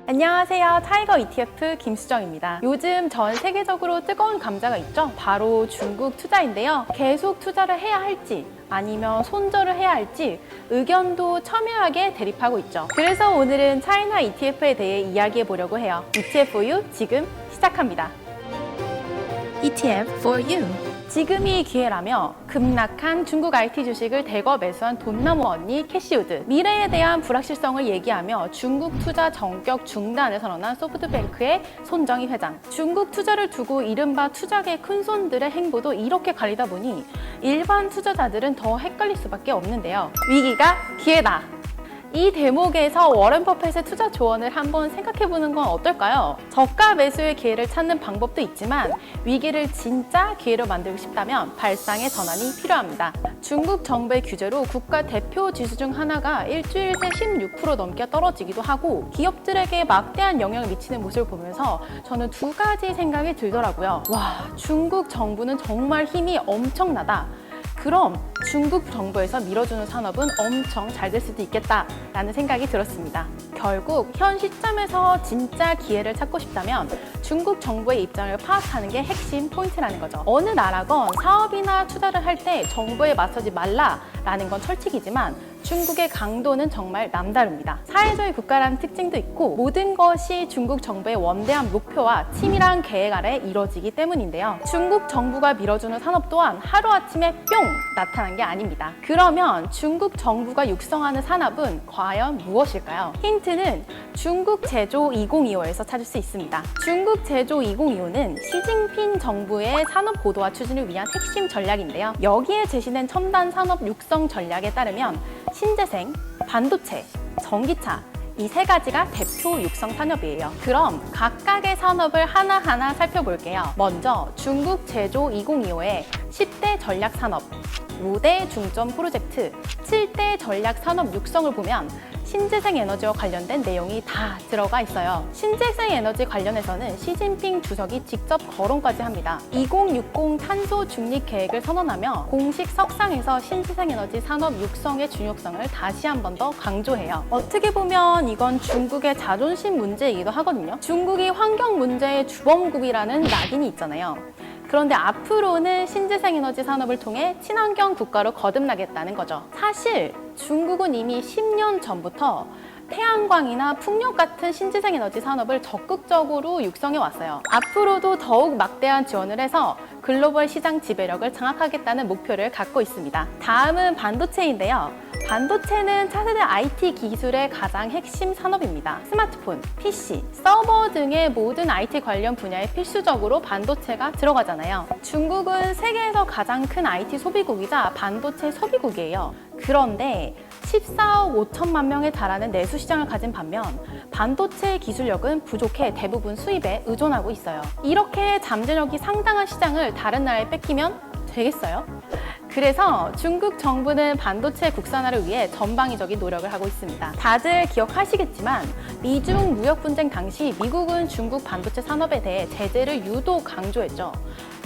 안녕하세요. 타이거 ETF 김수정입니다. 요즘 전 세계적으로 뜨거운 감자가 있죠? 바로 중국 투자인데요. 계속 투자를 해야 할지 아니면 손절을 해야 할지 의견도 첨예하게 대립하고 있죠. 그래서 오늘은 차이나 ETF에 대해 이야기해 보려고 해요. ETF4U 지금 시작합니다. ETF for you. 지금이 기회라며 급락한 중국 IT 주식을 대거 매수한 돈나무 언니 캐시우드, 미래에 대한 불확실성을 얘기하며 중국 투자 전격 중단을 선언한 소프트뱅크의 손정희 회장, 중국 투자를 두고 이른바 투자계 큰손들의 행보도 이렇게 갈리다 보니 일반 투자자들은 더 헷갈릴 수밖에 없는데요. 위기가 기회다. 이 대목에서 워런 버핏의 투자 조언을 한번 생각해보는 건 어떨까요? 저가 매수의 기회를 찾는 방법도 있지만 위기를 진짜 기회로 만들고 싶다면 발상의 전환이 필요합니다. 중국 정부의 규제로 국가 대표 지수 중 하나가 일주일 새 16% 넘게 떨어지기도 하고 기업들에게 막대한 영향을 미치는 모습을 보면서 저는 두 가지 생각이 들더라고요. 와, 중국 정부는 정말 힘이 엄청나다. 그럼 중국 정부에서 밀어주는 산업은 엄청 잘 될 수도 있겠다라는 생각이 들었습니다. 결국 현 시점에서 진짜 기회를 찾고 싶다면 중국 정부의 입장을 파악하는 게 핵심 포인트라는 거죠. 어느 나라건 사업이나 투자를 할 때 정부에 맞서지 말라라는 건 철칙이지만 중국의 강도는 정말 남다릅니다. 사회주의 국가라는 특징도 있고 모든 것이 중국 정부의 원대한 목표와 치밀한 계획 아래 이루어지기 때문인데요. 중국 정부가 밀어주는 산업 또한 하루아침에 뿅 나타난 게 아닙니다. 그러면 중국 정부가 육성하는 산업은 과연 무엇일까요? 힌트는 중국 제조 2025에서 찾을 수 있습니다. 중국 제조 2025는 시진핑 정부의 산업 고도화 추진을 위한 핵심 전략인데요. 여기에 제시된 첨단 산업 육성 전략에 따르면 신재생, 반도체, 전기차 이 세 가지가 대표 육성 산업이에요. 그럼 각각의 산업을 하나하나 살펴볼게요. 먼저 중국 제조 2025의 10대 전략 산업, 5대 중점 프로젝트, 7대 전략 산업 육성을 보면 신재생 에너지와 관련된 내용이 다 들어가 있어요. 신재생 에너지 관련해서는 시진핑 주석이 직접 거론까지 합니다. 2060 탄소 중립 계획을 선언하며 공식 석상에서 신재생 에너지 산업 육성의 중요성을 다시 한 번 더 강조해요. 어떻게 보면 이건 중국의 자존심 문제이기도 하거든요. 중국이 환경 문제의 주범국이라는 낙인이 있잖아요. 그런데 앞으로는 신재생 에너지 산업을 통해 친환경 국가로 거듭나겠다는 거죠. 사실 중국은 이미 10년 전부터 태양광이나 풍력 같은 신재생 에너지 산업을 적극적으로 육성해 왔어요. 앞으로도 더욱 막대한 지원을 해서 글로벌 시장 지배력을 장악하겠다는 목표를 갖고 있습니다. 다음은 반도체인데요. 반도체는 차세대 IT 기술의 가장 핵심 산업입니다. 스마트폰, PC, 서버 등의 모든 IT 관련 분야에 필수적으로 반도체가 들어가잖아요. 중국은 세계에서 가장 큰 IT 소비국이자 반도체 소비국이에요. 그런데 14억 5천만 명에 달하는 내수 시장을 가진 반면 반도체 기술력은 부족해 대부분 수입에 의존하고 있어요. 이렇게 잠재력이 상당한 시장을 다른 나라에 뺏기면 되겠어요? 그래서 중국 정부는 반도체 국산화를 위해 전방위적인 노력을 하고 있습니다. 다들 기억하시겠지만 미중 무역 분쟁 당시 미국은 중국 반도체 산업에 대해 제재를 유독 강조했죠.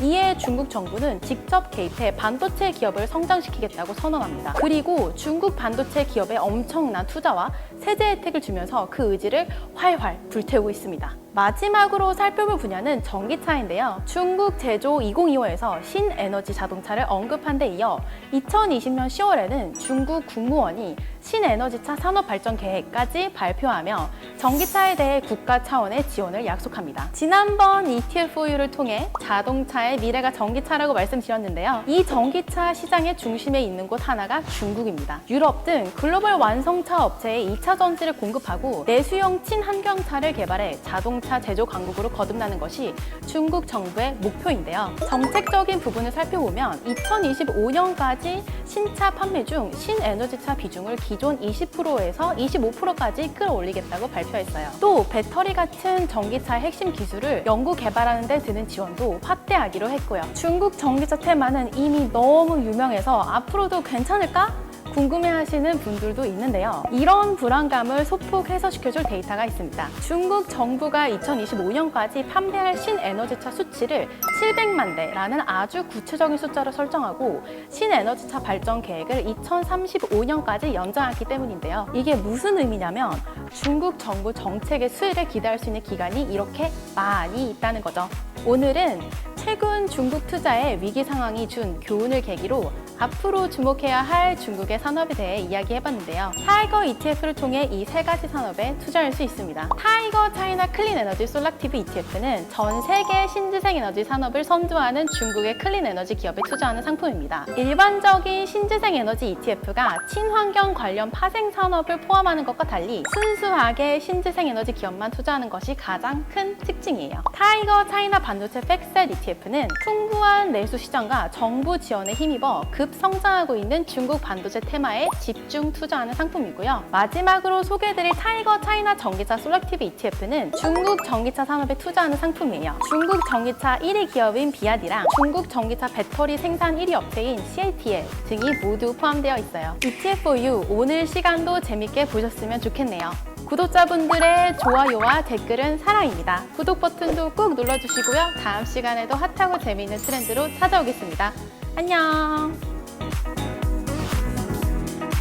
이에 중국 정부는 직접 개입해 반도체 기업을 성장시키겠다고 선언합니다. 그리고 중국 반도체 기업에 엄청난 투자와 세제 혜택을 주면서 그 의지를 활활 불태우고 있습니다. 마지막으로 살펴볼 분야는 전기차인데요. 중국 제조 2025에서 신에너지 자동차를 언급한 데 이어 2020년 10월에는 중국 국무원이 신에너지차 산업 발전 계획까지 발표하며 전기차에 대해 국가 차원의 지원을 약속합니다. 지난번 ETF4U를 통해 자동차의 미래가 전기차라고 말씀드렸는데요. 이 전기차 시장의 중심에 있는 곳 하나가 중국입니다. 유럽 등 글로벌 완성차 업체에 2차 전지를 공급하고 내수용 친환경차를 개발해 자동차 제조 강국으로 거듭나는 것이 중국 정부의 목표인데요. 정책적인 부분을 살펴보면 2025년까지 신차 판매 중 신에너지차 비중을 기존 20%에서 25%까지 끌어올리겠다고 발표했어요. 또 배터리 같은 전기차의 핵심 기술을 연구 개발하는 데 드는 지원도 확대하기로 했고요. 중국 전기차 테마는 이미 너무 유명해서 앞으로도 괜찮을까? 궁금해하시는 분들도 있는데요. 이런 불안감을 소폭 해소시켜줄 데이터가 있습니다. 중국 정부가 2025년까지 판매할 신에너지차 수치를 700만 대라는 아주 구체적인 숫자로 설정하고 신에너지차 발전 계획을 2035년까지 연장했기 때문인데요. 이게 무슨 의미냐면 중국 정부 정책의 수혜를 기대할 수 있는 기간이 이렇게 많이 있다는 거죠. 오늘은 최근 중국 투자의 위기 상황이 준 교훈을 계기로 앞으로 주목해야 할 중국의 산업에 대해 이야기해봤는데요. 타이거 ETF를 통해 이 세 가지 산업에 투자할 수 있습니다. 타이거 차이나 클린 에너지 솔락티브 ETF는 전 세계 신재생 에너지 산업을 선도하는 중국의 클린 에너지 기업에 투자하는 상품입니다. 일반적인 신재생 에너지 ETF가 친환경 관련 파생 산업을 포함하는 것과 달리 순수하게 신재생 에너지 기업만 투자하는 것이 가장 큰 특징이에요. 타이거 차이나 반도체 팩셋 ETF는 풍부한 내수 시장과 정부 지원에 힘입어 급성장하고 있는 중국 반도체 테마에 집중 투자하는 상품이고요. 마지막으로 소개해드릴 타이거 차이나 전기차 솔락티브 ETF는 중국 전기차 산업에 투자하는 상품이에요. 중국 전기차 1위 기업인 비아디랑 중국 전기차 배터리 생산 1위 업체인 CATL 등이 모두 포함되어 있어요. ETF4U 오늘 시간도 재밌게 보셨으면 좋겠네요. 구독자분들의 좋아요와 댓글은 사랑입니다. 구독 버튼도 꾹 눌러주시고요. 다음 시간에도 핫하고 재미있는 트렌드로 찾아오겠습니다. 안녕!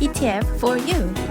ETF for you.